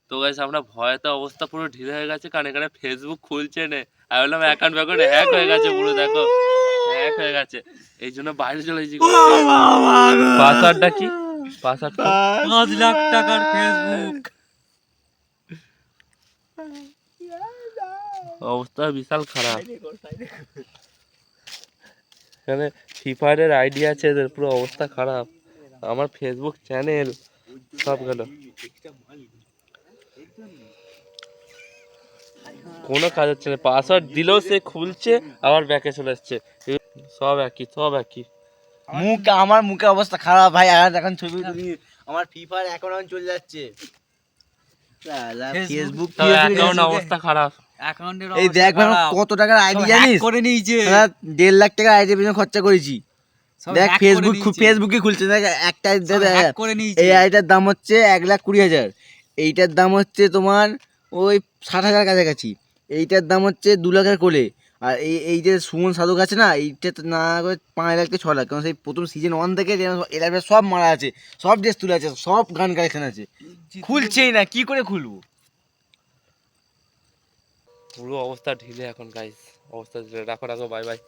তো গাইস আমরা ভয়েতে অবস্থা পুরো ঢিলে হয়ে গেছে, কারণ এখানে ফেসবুক খুলছে না। আমি বললাম অ্যাকাউন্ট হ্যাক হয়ে গেছে, পুরো দেখো হ্যাক হয়ে গেছে, এই জন্য বাইরে চলে এসেছি। পাসওয়ার্ডটা কি? পাসওয়ার্ড 5 লাখ টাকার ফেসবুক। অবস্থা বিশাল খারাপ। এখানে ফ্রি ফায়ারের আইডি আছে এদের, পুরো অবস্থা খারাপ। আমার ফেসবুক চ্যানেল সব গেল, কোনো কাজ হচ্ছে না। পাসওয়ার্ড দিলেও সে খুলছে আবার ব্যাকে চলে আসছে, সব একই সব একই। মুখ আমার মুখে অবস্থা খারাপ ভাই। আর এখন ছবি তুলি, আমার ফ্রি ফায়ার অ্যাকাউন্ট চলে যাচ্ছে। ফেসবুক অ্যাকাউন্ট অবস্থা খারাপ। অ্যাকাউন্টের এই দেখ ভাই কত টাকার আইডি জানিস করে নিয়েছে। 1.5 লাখ টাকা আইডি পিছনে খরচা করেছি। দেখ ফেসবুকে খুলছে, দেখ একটা এই আইডিটার দাম হচ্ছে 1,20,000, এইটার দাম হচ্ছে তোমার ওই 60,000 কাছাকাছি, এইটার দাম হচ্ছে 2 লাখের কোলে। আর এই যে সুমন সাধক আছে না, এইটা না 5 লাখ থেকে 6 লাখ, কারণ সেই প্রথম সিজন 1 থেকে এরা সব মারা আছে, সব ড্রেস তুলে আছে, সব গান কালেকশন আছে, খুলছেই না, কি করে খুলবো? পুরো অবস্থা ঢিলে এখন গাইস, অবস্থা ঢিলে। রাখো রাখো, বাই বাই।